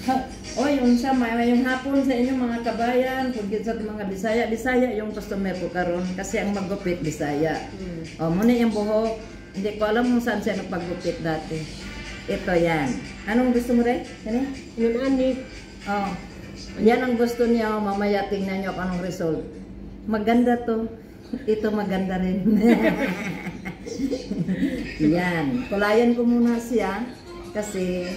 O yung yung hapon sa inyong mga kabayan, kung sa mga Bisaya yung customer ko karon kasi ang maggupit Bisaya. O muna yung buhok, hindi ko alam kung saan siya nagpaggupit dati. Ito yan. Anong gusto mo rin? Yan Yun, ani. Oh. Yan ang gusto niya, mamaya tingnan niyo kung anong result. Maganda to. Ito maganda rin. Yan. Kulayan ko muna siya kasi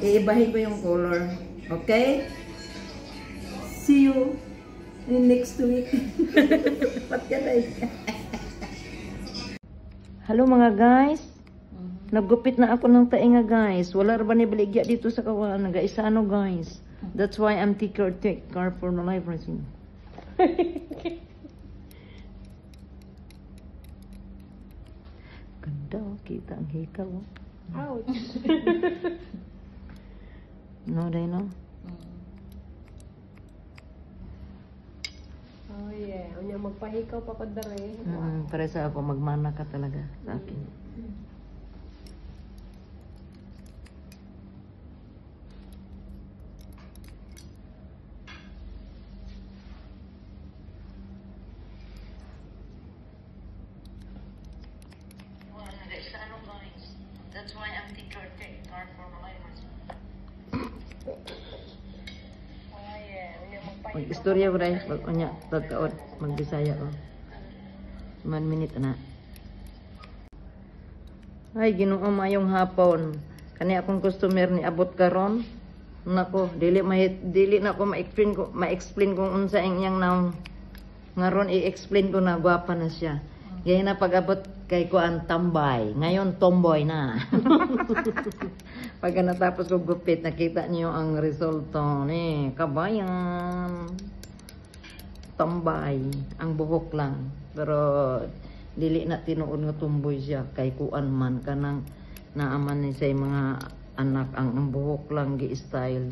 iibahin ko yung color. Okay? See you in next week. Hello mga guys. Naggupit na ako ng tainga guys. Wala ba ni baligya dito sa kawan. Nag-isa ano guys. That's why I'm take car for my life racing. Ganda oh. Kita ang hikaw oh. Ouch. No, day no? Oh yeah. Unya magpahikaw pa ko dere. Para sa ako, magmana ka talaga sa akin. That's why I'm take car for my life. Mag-istorya ko rin. Pagkaon. Mag-bisaya ko. 1 minute na. Ay, Ginoo mayong hapon. Kani akong customer ni abot karon. Nako, dili na ako ma-explain kung unsa ang iyang naon. Ngaron i-explain ko na gwapa na siya. Gaya na pag-abot kay kuan tambay. Ngayon tomboy na. Pag natapos ko gupit, nakita niyo ang resulto ni kabayan. Tambay, ang buhok lang. Pero dili na tinuod nga tumboy siya kay kuan man kanang naaman ni say mga anak ang buhok lang gi-style.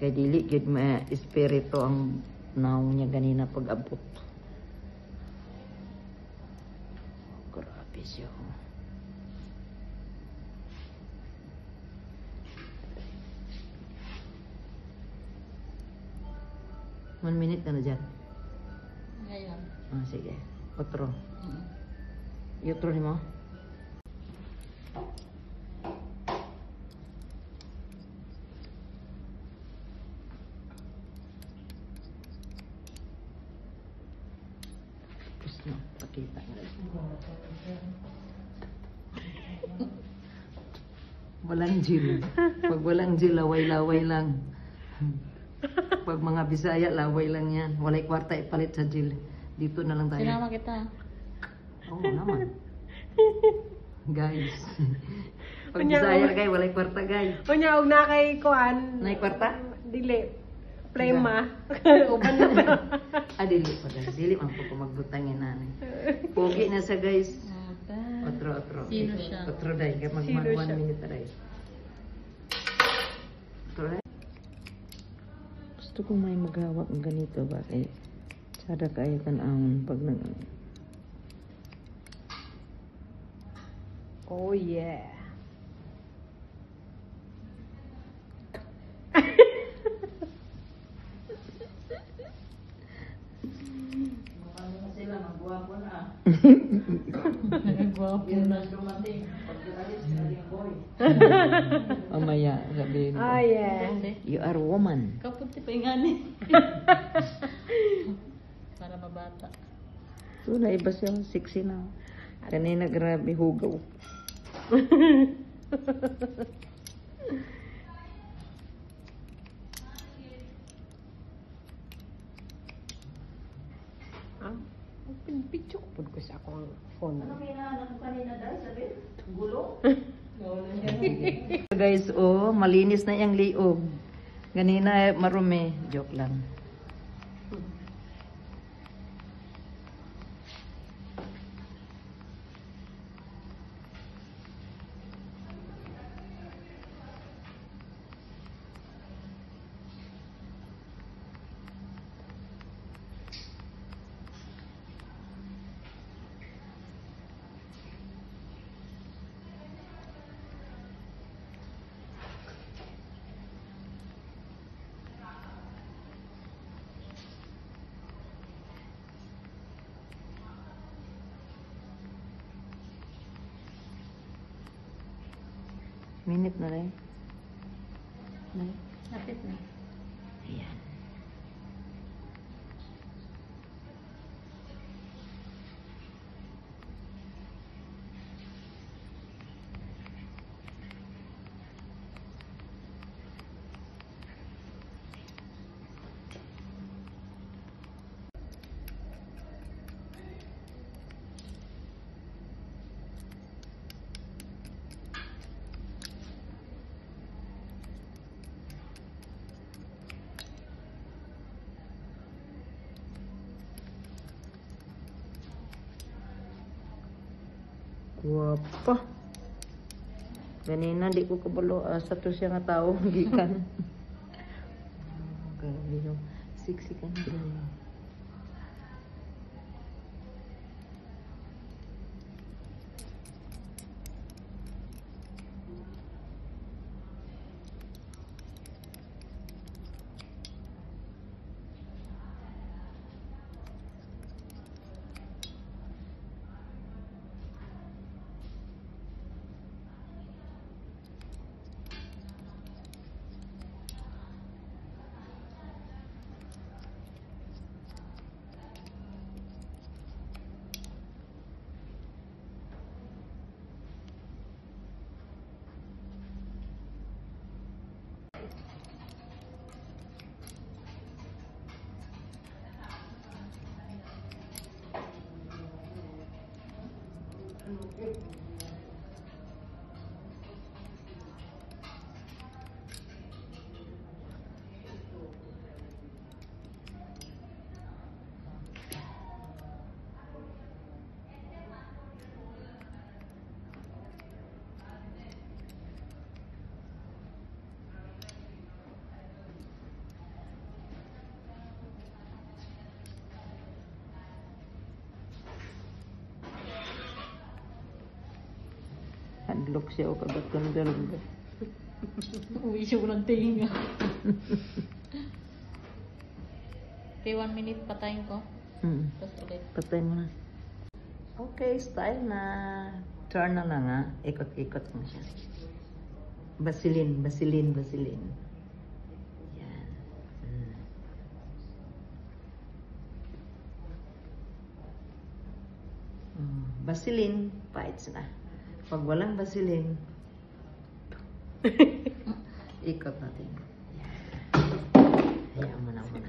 Kay dili gid ma-espiritu ang naong niya ganina pag-abot. Grabe siya. 1 minute na dyan. Ngayon. Ah, sige. Otro. Yotro ni mo? Tapos na. Pakita nga. Walang gel. Pag walang gel, laway-laway lang. Pag mga Bisaya, laway lang yan. Walay kwarta ipalit sa gel. Dito na lang tayo. Sinama kita. Oo naman. Guys. Pag Bisaya guys, walay kwarta guys. Unya, og na kay kuan. Nay kwarta? Dili. Plema. Uban na pa. Dili pa guys. Dili man po magbutangin na. Pogi na sa guys. Otro. Sino siya? Otro day. Mag 1 minute na day. Otro day. Gusto ko may magawak ng ganito ba? Eh, sada kayo tanahon pag nag... Oh yeah. Sila magwapo na. Nagwapo na. Mamaya sabihin ko. Oh yeah. You are a woman. Kaputi pa yung ani. Para mabata. So, naiba siya. Sexy na. Kanina grabe hugaw. Picture ko po sa akong phone. Ano kailangan ako kanina dahil? Sabi? Gulo? Guys, oh, malinis na yung liog. Ganina marumi. Joke lang. Minute na rin. Lapit na. Ayan. Guwapa. Ganina di ko kabalo sa to siya nga tao gikan. Grabe no. Sexy ka na. Hadlok siya o kagat kang dalawang. Uwi siya ng tinga. Okay, 1 minute patayin ko. Tapos ulit. Patay mo na. Okay, style na. Turn na lang ha. Ikot-ikot mo siya. Vaseline. Yan. Vaseline, bites na. Pag walang Vaseline, ikot natin. Hayaan mo na muna.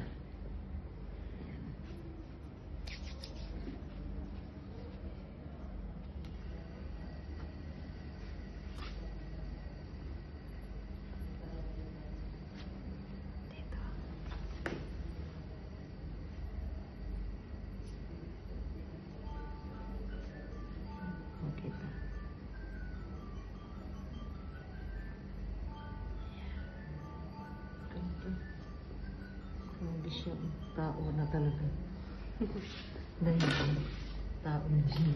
Dito. Okay pa. Grabe siya. Tao na talaga. Dahil tao na siya.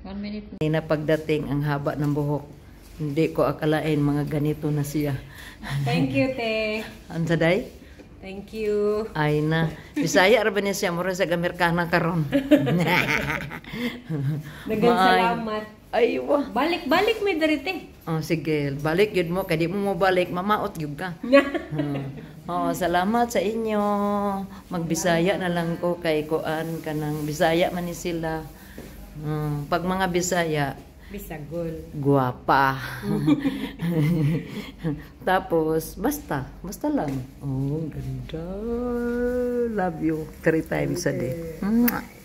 One minute. Na pagdating ang haba ng buhok, hindi ko akalain mga ganito na siya. Thank you, te. Ang saday? Thank you. Ay na. Bisaya ra ba niya siya? Mura sa Amerikana karon. Dagang salamat. Ay, wah. Balik-balik may darite. Oh, sige. Balik yun mo. Kaya di mo balik, mamaot yun ka. Oh, salamat sa inyo. Magbisaya na lang ko kay Kuan kanang Bisaya man ni sila. Pag mga Bisaya, Bisagol. guwapa. Tapos, basta lang. Oh, ganda. Love you 3 times a day. Mwah.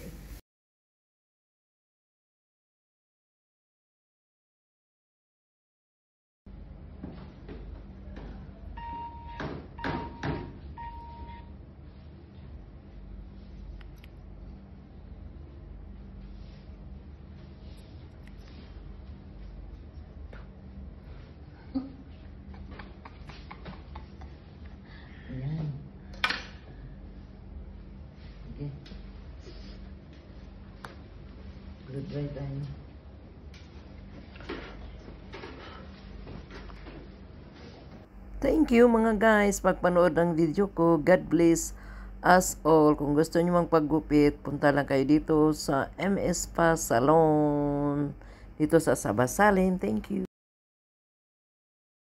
Ayan. Okay. Good dry tayo. Thank you mga guys pagpanood ng video ko. God bless. As all, kung gusto nyo magpaggupit, punta lang kayo dito sa MS Spa Salon. Dito sa Sabasalin. Thank you.